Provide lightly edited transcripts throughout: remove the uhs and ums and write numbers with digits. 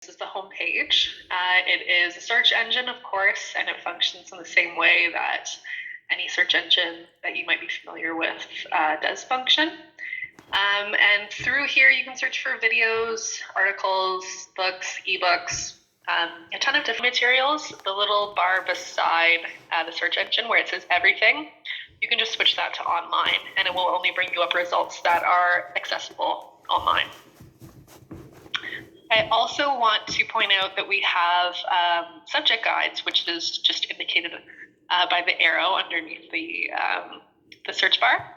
This is the home page. It is a search engine, of course, and it functions in the same way that any search engine that you might be familiar with does function. And through here, you can search for videos, articles, books, ebooks, a ton of different materials. The little bar beside the search engine where it says everything, you can just switch that to online, and it will only bring you up results that are accessible online. I also want to point out that we have subject guides, which is just indicated by the arrow underneath the search bar.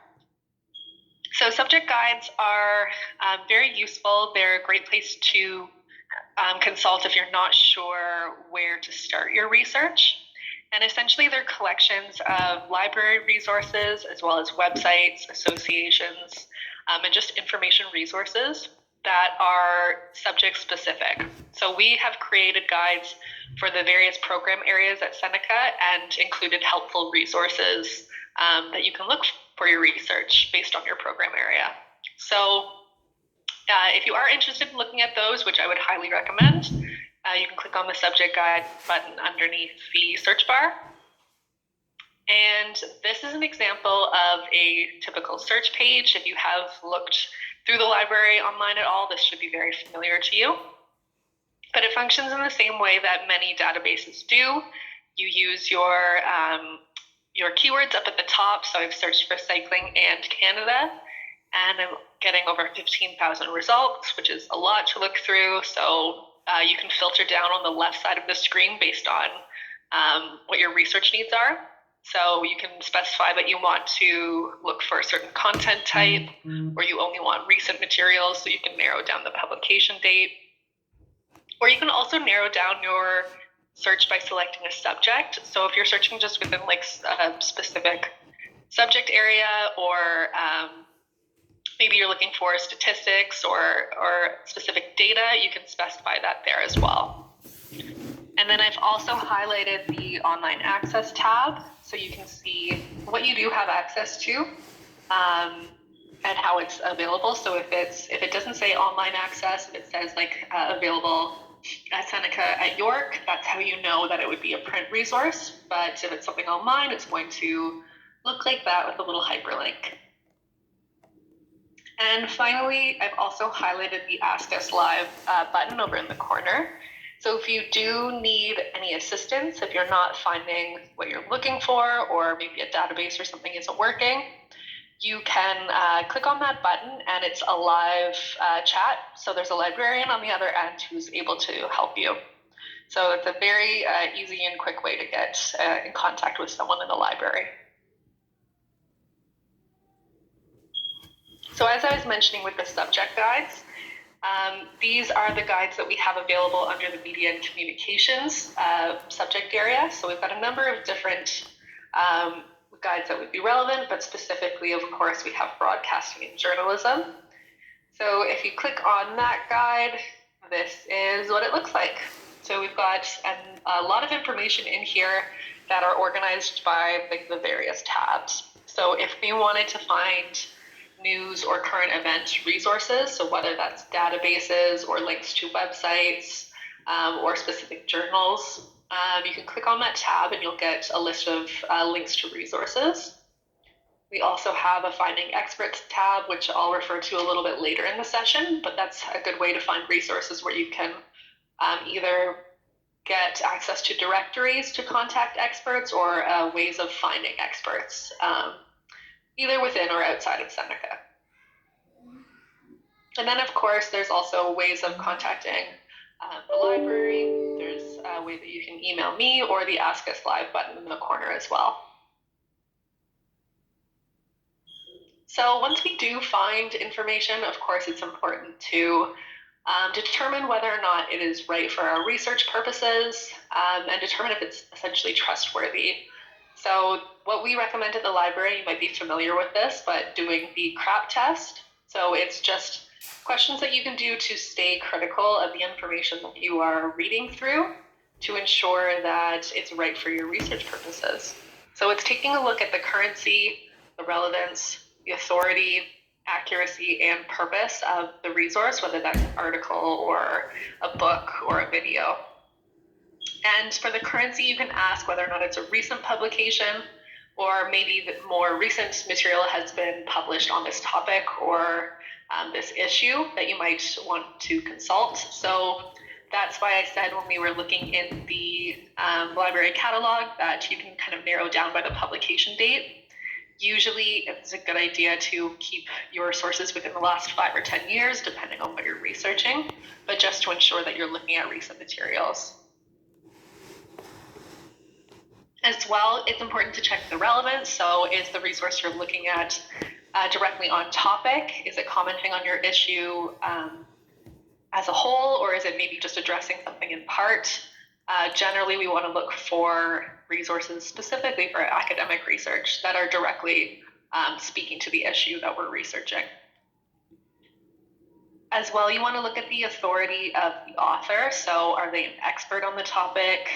So subject guides are very useful. They're a great place to consult if you're not sure where to start your research. And essentially they're collections of library resources as well as websites, associations, and just information resources that are subject specific. So we have created guides for the various program areas at Seneca and included helpful resources that you can look for your research based on your program area. So if you are interested in looking at those, which I would highly recommend, you can click on the subject guide button underneath the search bar. And this is an example of a typical search page. If you have looked through the library online at all, this should be very familiar to you. But it functions in the same way that many databases do. You use your keywords up at the top. So I've searched for cycling and Canada, and I'm getting over 15,000 results, which is a lot to look through. So you can filter down on the left side of the screen based on what your research needs are. So you can specify that you want to look for a certain content type, or you only want recent materials, so you can narrow down the publication date. Or you can also narrow down your search by selecting a subject. So if you're searching just within like a specific subject area, or maybe you're looking for statistics or specific data, you can specify that there as well. And then I've also highlighted the online access tab, so you can see what you do have access to and how it's available. So if it doesn't say online access, if it says like available at Seneca at York, that's how you know that it would be a print resource. But if it's something online, it's going to look like that with a little hyperlink. And finally, I've also highlighted the Ask Us Live button over in the corner. So if you do need any assistance, if you're not finding what you're looking for, or maybe a database or something isn't working, you can click on that button, and it's a live chat. So there's a librarian on the other end who's able to help you. So it's a very easy and quick way to get in contact with someone in the library. So as I was mentioning with the subject guides, these are the guides that we have available under the media and communications subject area. So we've got a number of different guides that would be relevant, but specifically, of course, we have broadcasting and journalism. So if you click on that guide, this is what it looks like. So we've got a lot of information in here that are organized by the various tabs. So if we wanted to find news or current event resources, so whether that's databases or links to websites or specific journals, you can click on that tab and you'll get a list of links to resources. We also have a Finding Experts tab, which I'll refer to a little bit later in the session, but that's a good way to find resources where you can either get access to directories to contact experts, or ways of finding experts, either within or outside of Seneca. And then, of course, there's also ways of contacting the library. There's a way that you can email me, or the Ask Us Live button in the corner as well. So once we do find information, of course, it's important to determine whether or not it is right for our research purposes, and determine if it's essentially trustworthy. So what we recommend at the library, you might be familiar with this, but doing the CRAP test. So it's just questions that you can do to stay critical of the information that you are reading through to ensure that it's right for your research purposes. So it's taking a look at the currency, the relevance, the authority, accuracy and purpose of the resource, whether that's an article or a book or a video. And for the currency, you can ask whether or not it's a recent publication, or maybe the more recent material has been published on this topic or this issue that you might want to consult. So that's why I said when we were looking in the library catalog that you can kind of narrow down by the publication date. Usually it's a good idea to keep your sources within the last 5 or 10 years, depending on what you're researching, but just to ensure that you're looking at recent materials. As well, it's important to check the relevance. So is the resource you're looking at directly on topic? Is it commenting on your issue as a whole, or is it maybe just addressing something in part? Generally, we want to look for resources specifically for academic research that are directly speaking to the issue that we're researching. As well, you want to look at the authority of the author. So are they an expert on the topic?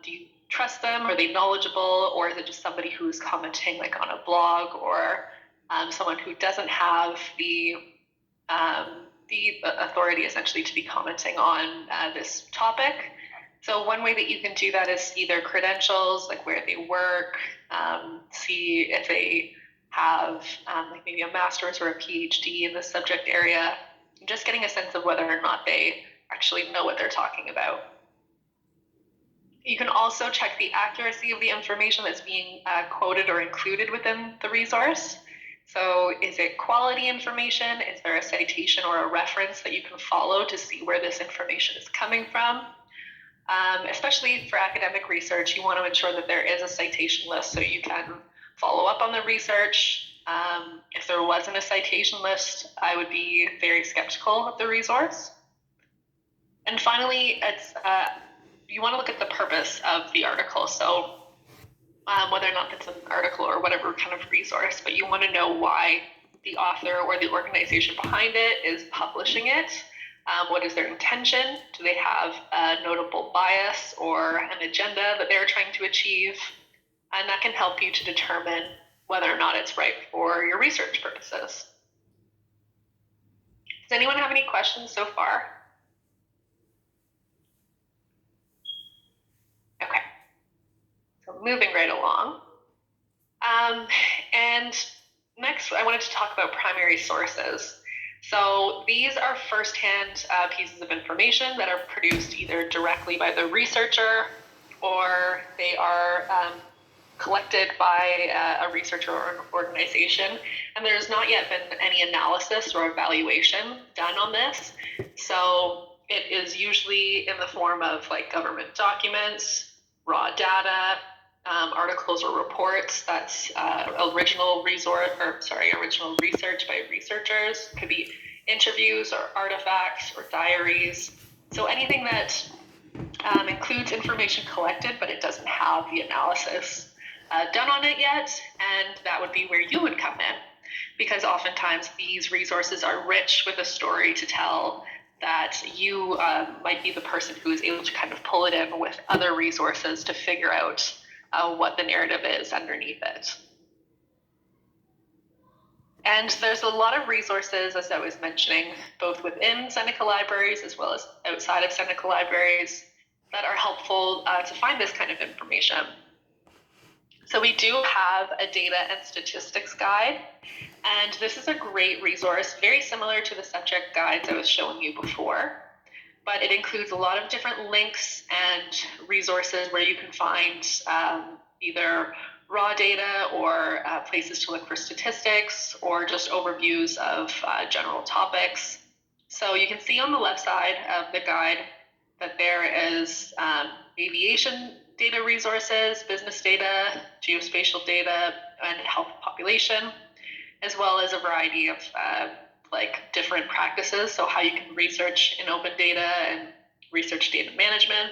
Do you trust them? Are they knowledgeable? Or is it just somebody who's commenting like on a blog, or someone who doesn't have the authority essentially to be commenting on this topic? So one way that you can do that is either credentials, like where they work, see if they have like maybe a master's or a PhD in the subject area, just getting a sense of whether or not they actually know what they're talking about. You can also check the accuracy of the information that's being quoted or included within the resource. So is it quality information? Is there a citation or a reference that you can follow to see where this information is coming from? Especially for academic research, you want to ensure that there is a citation list so you can follow up on the research. If there wasn't a citation list, I would be very skeptical of the resource. And finally, you want to look at the purpose of the article. So whether or not it's an article or whatever kind of resource, but you want to know why the author or the organization behind it is publishing it. What is their intention? Do they have a notable bias or an agenda that they're trying to achieve? And that can help you to determine whether or not it's right for your research purposes. Does anyone have any questions so far? Okay, so moving right along. And next, I wanted to talk about primary sources. So these are firsthand pieces of information that are produced either directly by the researcher, or they are collected by a researcher or an organization, and there's not yet been any analysis or evaluation done on this. So it is usually in the form of like government documents, raw data, articles or reports that's original research by researchers. Could be interviews or artifacts or diaries. So anything that includes information collected, but it doesn't have the analysis done on it yet, and that would be where you would come in, because oftentimes these resources are rich with a story to tell that you might be the person who is able to kind of pull it in with other resources to figure out what the narrative is underneath it. And there's a lot of resources, as I was mentioning, both within Seneca Libraries as well as outside of Seneca Libraries, that are helpful to find this kind of information. So we do have a data and statistics guide, and this is a great resource, very similar to the subject guides I was showing you before, but it includes a lot of different links and resources where you can find either raw data or places to look for statistics, or just overviews of general topics. So you can see on the left side of the guide that there is aviation data resources, business data, geospatial data, and health population, as well as a variety of like different practices. So how you can research in open data and research data management.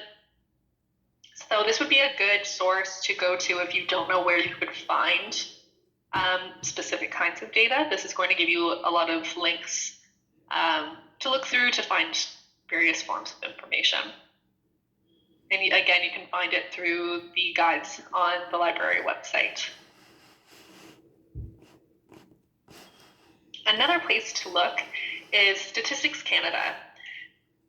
So this would be a good source to go to if you don't know where you could find specific kinds of data. This is going to give you a lot of links to look through to find various forms of information. And again, you can find it through the guides on the library website. Another place to look is Statistics Canada.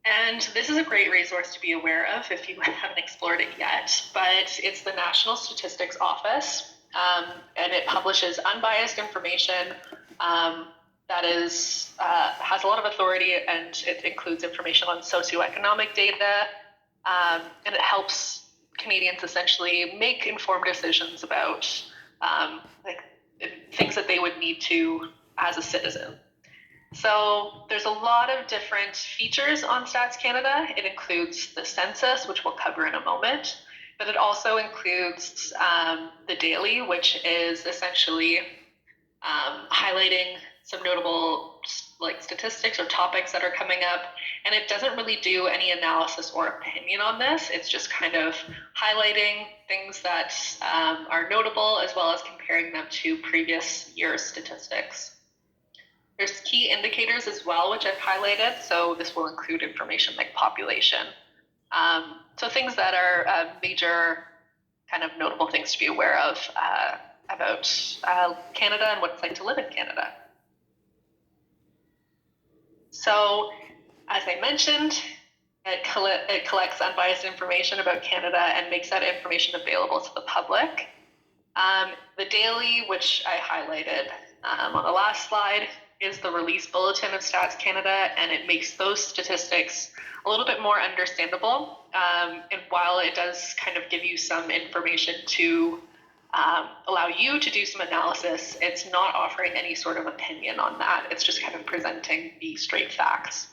And this is a great resource to be aware of if you haven't explored it yet, but it's the National Statistics Office, and it publishes unbiased information that has a lot of authority, and it includes information on socioeconomic data, and it helps Canadians essentially make informed decisions about things that they would need to as a citizen. So there's a lot of different features on Stats Canada. It includes the census, which we'll cover in a moment, but it also includes the daily, which is essentially highlighting some notable statistics or topics that are coming up. And it doesn't really do any analysis or opinion on this. It's just kind of highlighting things that are notable, as well as comparing them to previous year's statistics. There's key indicators as well, which I've highlighted. So this will include information like population. So things that are major kind of notable things to be aware of about Canada and what it's like to live in Canada. So as I mentioned, it collects unbiased information about Canada and makes that information available to the public. The daily, which I highlighted on the last slide, is the release bulletin of Stats Canada, and it makes those statistics a little bit more understandable. And while it does kind of give you some information to allow you to do some analysis, it's not offering any sort of opinion on that. It's just kind of presenting the straight facts.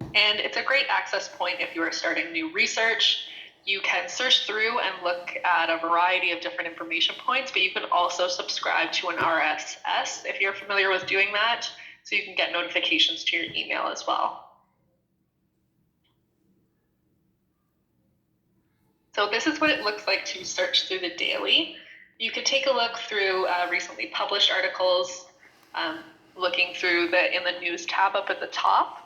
And it's a great access point if you are starting new research. You can search through and look at a variety of different information points, but you can also subscribe to an RSS if you're familiar with doing that, so you can get notifications to your email as well. So this is what it looks like to search through the daily. You could take a look through recently published articles, looking through in the news tab up at the top.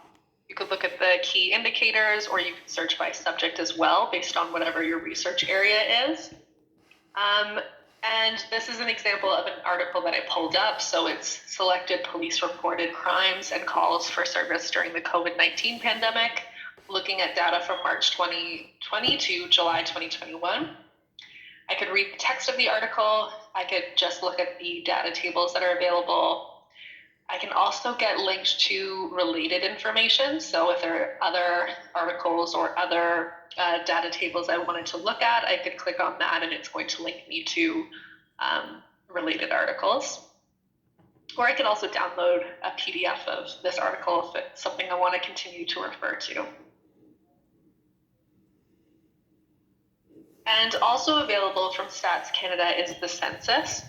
You could look at the key indicators, or you can search by subject as well, based on whatever your research area is. And this is an example of an article that I pulled up. So it's selected police-reported crimes and calls for service during the COVID-19 pandemic, looking at data from March 2020 to July 2021. I could read the text of the article. I could just look at the data tables that are available. I can also get linked to related information. So if there are other articles or other data tables I wanted to look at, I could click on that and it's going to link me to related articles. Or I can also download a PDF of this article if it's something I want to continue to refer to. And also available from Stats Canada is the census,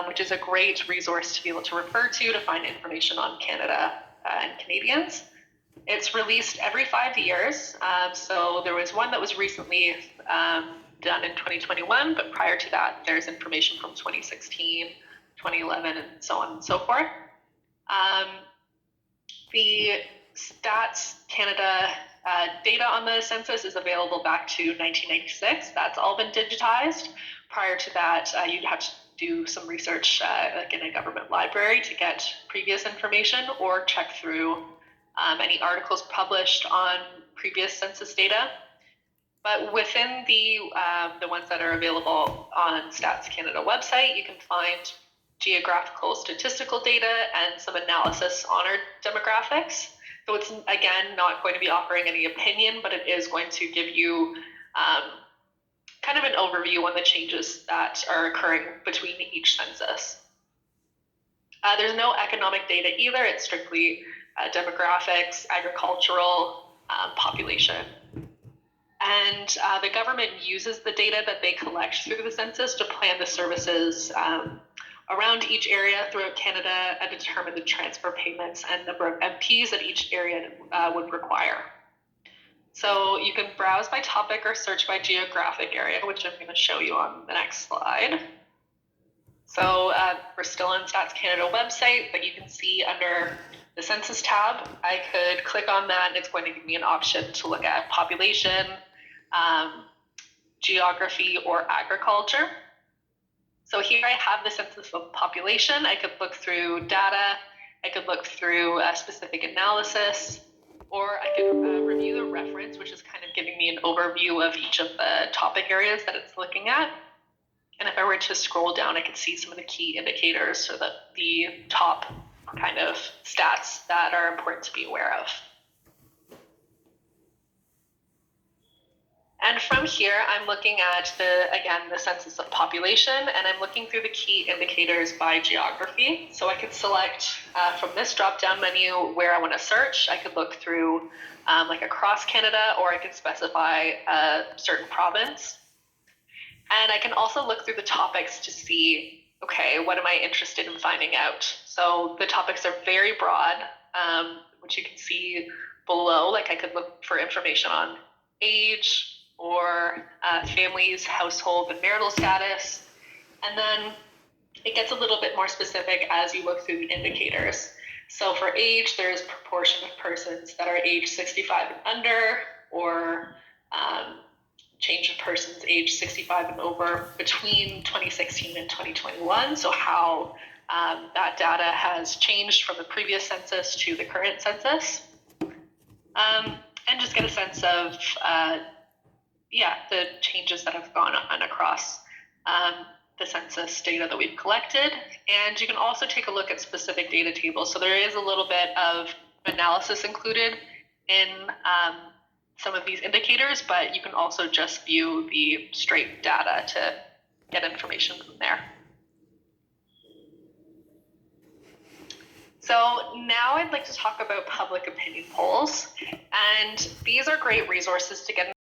which is a great resource to be able to refer to find information on Canada and Canadians. It's released every 5 years. So there was one that was recently done in 2021, but prior to that, there's information from 2016, 2011, and so on and so forth. The Stats Canada data on the census is available back to 1996. That's all been digitized. Prior to that, you'd have to do some research like in a government library to get previous information, or check through any articles published on previous census data. But within the ones that are available on Stats Canada website, you can find geographical statistical data and some analysis on our demographics. So it's, again, not going to be offering any opinion, but it is going to give you kind of an overview on the changes that are occurring between each census. There's no economic data either. It's strictly demographics, agricultural, population. And the government uses the data that they collect through the census to plan the services around each area throughout Canada and determine the transfer payments and number of MPs that each area would require. So you can browse by topic or search by geographic area, which I'm going to show you on the next slide. So we're still on Stats Canada website, but you can see under the census tab, I could click on that and it's going to give me an option to look at population, geography, or agriculture. So here I have the census of population. I could look through data, I could look through a specific analysis, or I could review the reference, which is kind of giving me an overview of each of the topic areas that it's looking at. And if I were to scroll down, I could see some of the key indicators, so that the top kind of stats that are important to be aware of. And from here, I'm looking at the census of population, and I'm looking through the key indicators by geography. So I could select from this drop-down menu where I want to search. I could look through like across Canada, or I could specify a certain province. And I can also look through the topics to see, okay, what am I interested in finding out? So the topics are very broad, which you can see below. Like I could look for information on age, or families, household, and marital status. And then it gets a little bit more specific as you look through the indicators. So for age, there's proportion of persons that are age 65 and under, or change of persons age 65 and over between 2016 and 2021. So how that data has changed from the previous census to the current census. And just get a sense of the changes that have gone on across the census data that we've collected. And you can also take a look at specific data tables. So there is a little bit of analysis included in some of these indicators, but you can also just view the straight data to get information from there. So now I'd like to talk about public opinion polls. And these are great resources to get